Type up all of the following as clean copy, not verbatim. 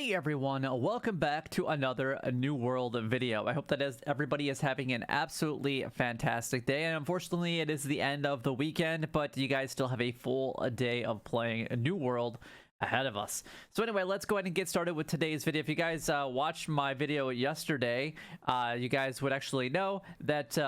Hey everyone, welcome back to another New World video. I hope that everybody is having an absolutely fantastic day, and unfortunately it is the end of the weekend, but you guys still have a full day of playing a New World ahead of us. So anyway, let's go ahead and get started with today's video. If you guys watched my video yesterday, you guys would actually know that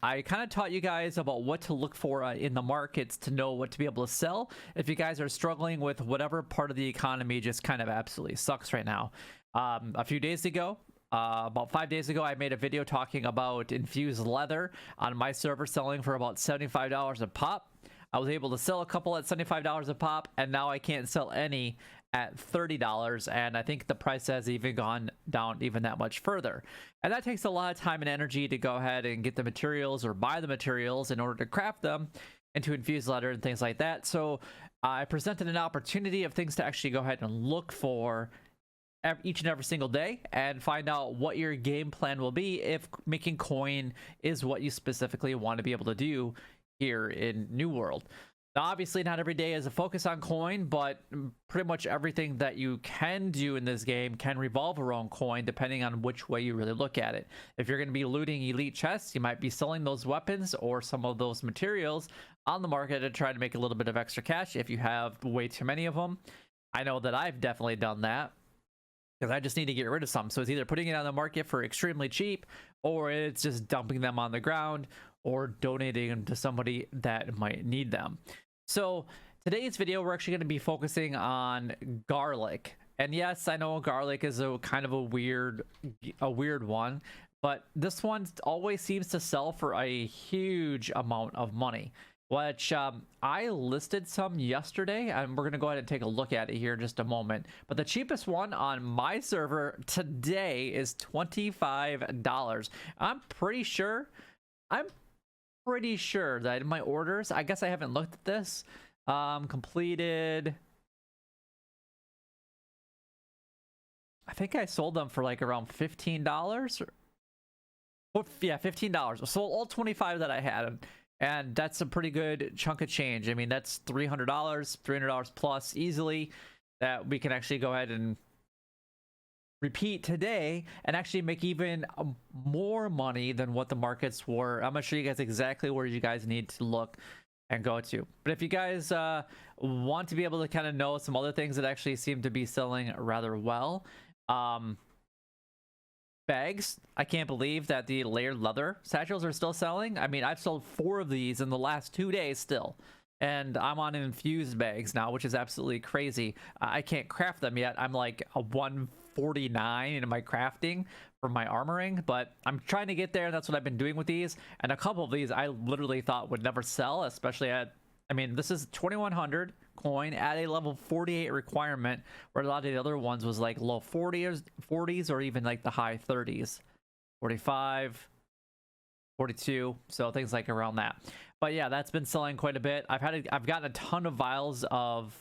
I kind of taught you guys about what to look for in the markets to know what to be able to sell if you guys are struggling with whatever part of the economy just kind of absolutely sucks right now. A few days ago, about 5 days ago, I made a video talking about infused leather on my server selling for about $75 a pop. I was able to sell a couple at $75 a pop, and now I can't sell any at $30, and I think the price has even gone down even that much further. And that takes a lot of time and energy to go ahead and get the materials or buy the materials in order to craft them into infused leather and things like that. So I presented an opportunity of things to actually go ahead and look for each and every single day and find out what your game plan will be if making coin is what you specifically want to be able to do here in New World. Now, obviously not every day is a focus on coin, but pretty much everything that you can do in this game can revolve around coin, depending on which way you really look at it. If you're going to be looting elite chests, you might be selling those weapons or some of those materials on the market to try to make a little bit of extra cash if you have way too many of them. I know that I've definitely done that, because I just need to get rid of some. So it's either putting it on the market for extremely cheap, or it's just dumping them on the ground, or donating them to somebody that might need them. So today's video, we're actually going to be focusing on garlic. And yes, I know garlic is a kind of a weird one, but this one always seems to sell for a huge amount of money, which I listed some yesterday, and we're going to go ahead and take a look at it here in just a moment. But the cheapest one on my server today is $25. I'm pretty sure that in my orders, I guess I haven't looked at this, completed, I think I sold them for like around $15, or yeah, $15. I sold all 25 that I had, and that's a pretty good chunk of change. I mean, that's $300 plus easily that we can actually go ahead and repeat today and actually make even more money than what the markets were. I'm gonna show you guys exactly where you guys need to look and go to. But if you guys want to be able to kind of know some other things that actually seem to be selling rather well, bags. I can't believe that the layered leather satchels are still selling. I mean, I've sold 4 of these in the last 2 days still, and I'm on infused bags now, which is absolutely crazy. I can't craft them yet. I'm like a 149 in my crafting for my armoring, but I'm trying to get there, and that's what I've been doing with these. And a couple of these I literally thought would never sell, especially at, I mean, this is 2100 coin at a level 48 requirement, where a lot of the other ones was like low 40s or even like the high 30s, 45, 42, so things like around that. But yeah, that's been selling quite a bit. I've gotten a ton of vials of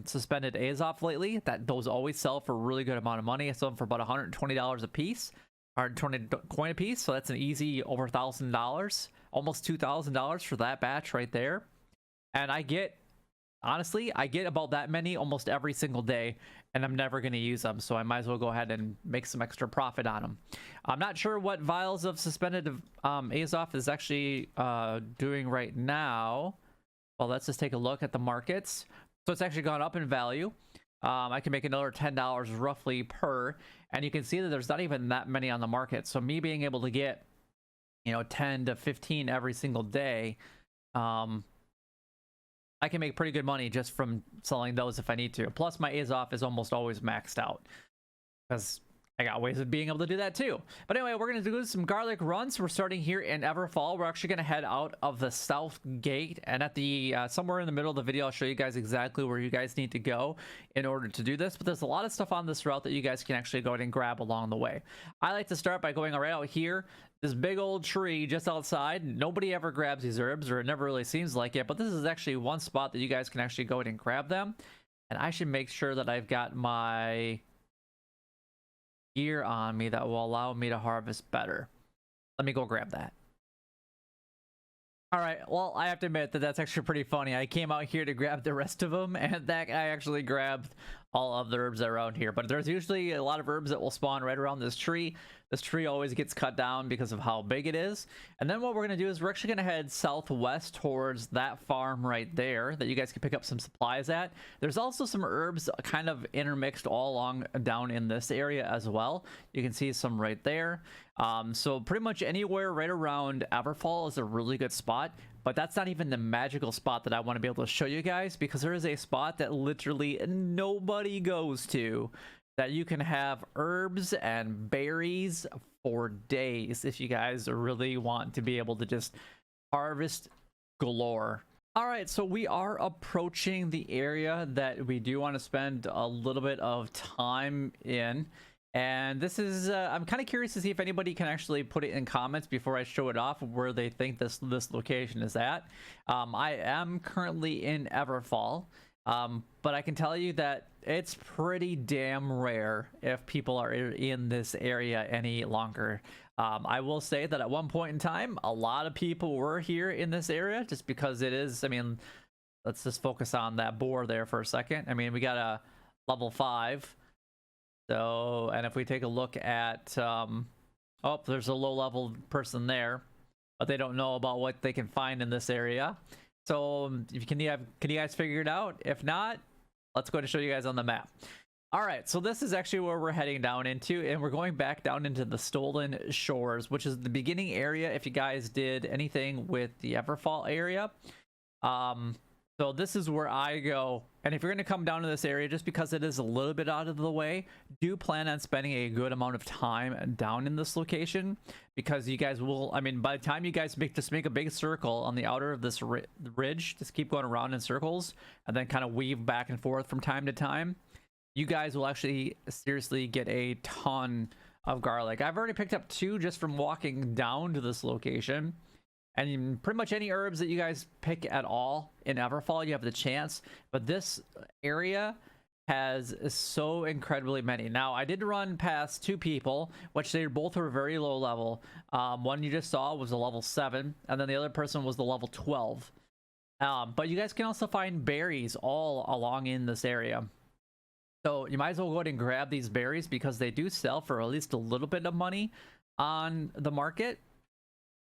suspended Azoth lately. Those always sell for a really good amount of money. I sell them for about $120 a piece, 120 coin a piece, so that's an easy over $1,000, almost $2,000 for that batch right there. And honestly, I get about that many almost every single day, and I'm never going to use them, so I might as well go ahead and make some extra profit on them. I'm not sure what vials of suspended Azoth is actually doing right now. Well, let's just take a look at the markets. So it's actually gone up in value. I can make another $10 roughly per, and you can see that there's not even that many on the market. So me being able to get, 10 to 15 every single day, I can make pretty good money just from selling those if I need to. Plus, my Azoth is almost always maxed out, because I got ways of being able to do that too. But anyway, we're going to do some garlic runs. We're starting here in Everfall. We're actually going to head out of the south gate, and at the somewhere in the middle of the video, I'll show you guys exactly where you guys need to go in order to do this. But there's a lot of stuff on this route that you guys can actually go ahead and grab along the way. I like to start by going right out here. This big old tree just outside. Nobody ever grabs these herbs, or it never really seems like it, but this is actually one spot that you guys can actually go ahead and grab them. And I should make sure that I've got my gear on me that will allow me to harvest better. Let me go grab that. All right, well, I have to admit that that's actually pretty funny. I came out here to grab the rest of them, and that I actually grabbed all of the herbs around here, but there's usually a lot of herbs that will spawn right around this tree. This tree always gets cut down because of how big it is. And then what we're going to do is we're actually going to head southwest towards that farm right there that you guys can pick up some supplies at. There's also some herbs kind of intermixed all along down in this area as well. You can see some right there. So pretty much anywhere right around Everfall is a really good spot. But that's not even the magical spot that I want to be able to show you guys, because there is a spot that literally nobody goes to that you can have herbs and berries for days if you guys really want to be able to just harvest galore. All right, so we are approaching the area that we do want to spend a little bit of time in. And this is, I'm kind of curious to see if anybody can actually put it in comments before I show it off where they think this location is at. I am currently in Everfall, but I can tell you that it's pretty damn rare if people are in this area any longer. I will say that at one point in time, a lot of people were here in this area just because it is, I mean, let's just focus on that boar there for a second. I mean, we got a level 5. So, and if we take a look at, oh, there's a low-level person there, but they don't know about what they can find in this area. So, can you guys figure it out? If not, let's go to show you guys on the map. All right, so this is actually where we're heading down into, and we're going back down into the Stolen Shores, which is the beginning area if you guys did anything with the Everfall area. So this is where I go, and if you're going to come down to this area, just because it is a little bit out of the way, do plan on spending a good amount of time down in this location, because you guys will, I mean, by the time you guys make a big circle on the outer of this ridge, just keep going around in circles, and then kind of weave back and forth from time to time, you guys will actually seriously get a ton of garlic. I've already picked up 2 just from walking down to this location. And pretty much any herbs that you guys pick at all in Everfall, you have the chance. But this area has so incredibly many. Now, I did run past 2 people, which they both were very low level. One you just saw was a level 7, and then the other person was the level 12. But you guys can also find berries all along in this area. So you might as well go ahead and grab these berries, because they do sell for at least a little bit of money on the market.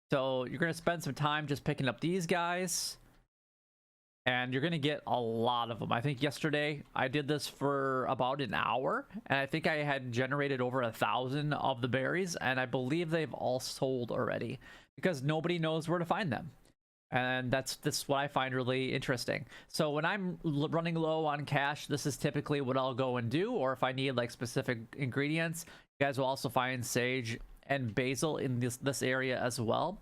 So you're going to spend some time just picking up these guys, and you're going to get a lot of them. I think yesterday I did this for about an hour, and I think I had generated over 1,000 of the berries, and I believe they've all sold already because nobody knows where to find them. And that's what I find really interesting. So when I'm running low on cash, this is typically what I'll go and do. Or if I need like specific ingredients, you guys will also find sage and basil in this area as well,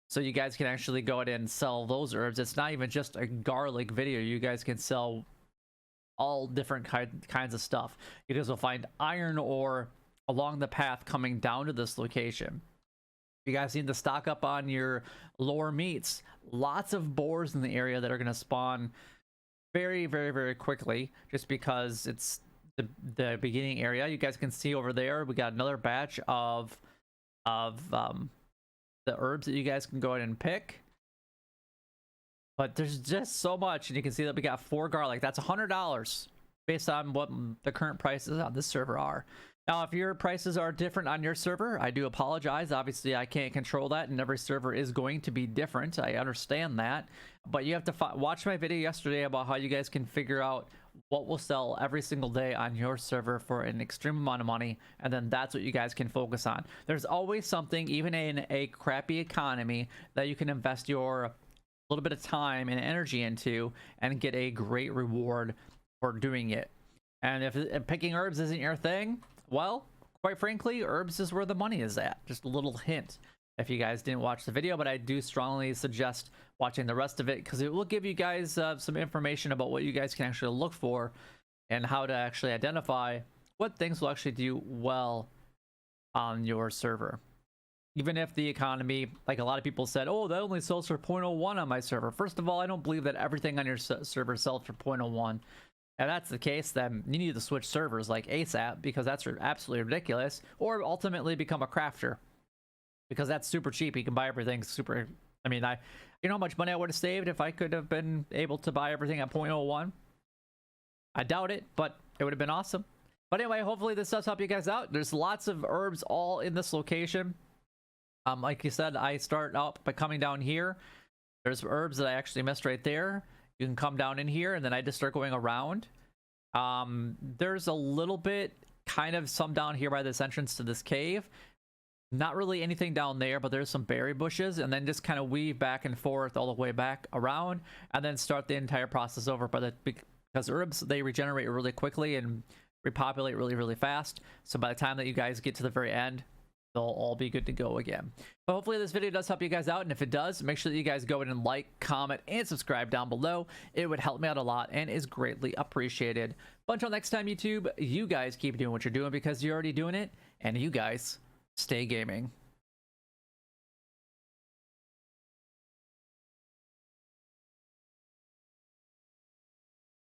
so you guys can actually go ahead and sell those herbs. It's not even just a garlic video. You guys can sell all different kinds of stuff. You guys will find iron ore along the path coming down to this location. You guys need to stock up on your lower meats. Lots of boars in the area that are going to spawn very, very, very quickly, just because it's the beginning area. You guys can see over there, we got another batch of the herbs that you guys can go ahead and pick. But there's just so much, and you can see that we got 4 garlic. That's $100 based on what the current prices on this server are. Now, if your prices are different on your server, I do apologize. Obviously, I can't control that, and every server is going to be different. I understand that, but you have to watch my video yesterday about how you guys can figure out what will sell every single day on your server for an extreme amount of money, and then that's what you guys can focus on. There's always something, even in a crappy economy, that you can invest your little bit of time and energy into and get a great reward for doing it. And if picking herbs isn't your thing, well, quite frankly, herbs is where the money is at. Just a little hint if you guys didn't watch the video, but I do strongly suggest watching the rest of it, because it will give you guys some information about what you guys can actually look for and how to actually identify what things will actually do well on your server. Even if the economy, like a lot of people said, oh, that only sells for 0.01 on my server. First of all, I don't believe that everything on your server sells for 0.01. If that's the case, then you need to switch servers like ASAP, because that's absolutely ridiculous. Or ultimately become a crafter, because that's super cheap. You can buy everything super. I mean, you know how much money I would have saved if I could have been able to buy everything at 0.01? I doubt it, but it would have been awesome. But anyway, hopefully this does help you guys out. There's lots of herbs all in this location. Like you said, I start out by coming down here. There's herbs that I actually missed right there. You can come down in here, and then I just start going around. There's a little bit, kind of some down here by this entrance to this cave. Not really anything down there, but there's some berry bushes, and then just kind of weave back and forth all the way back around, and then start the entire process over. Because herbs, they regenerate really quickly and repopulate really, really fast. So by the time that you guys get to the very end, they'll all be good to go again. But hopefully this video does help you guys out, and if it does, make sure that you guys go in and like, comment, and subscribe down below. It would help me out a lot and is greatly appreciated. But until next time, YouTube, you guys keep doing what you're doing because you're already doing it, and you guys stay gaming.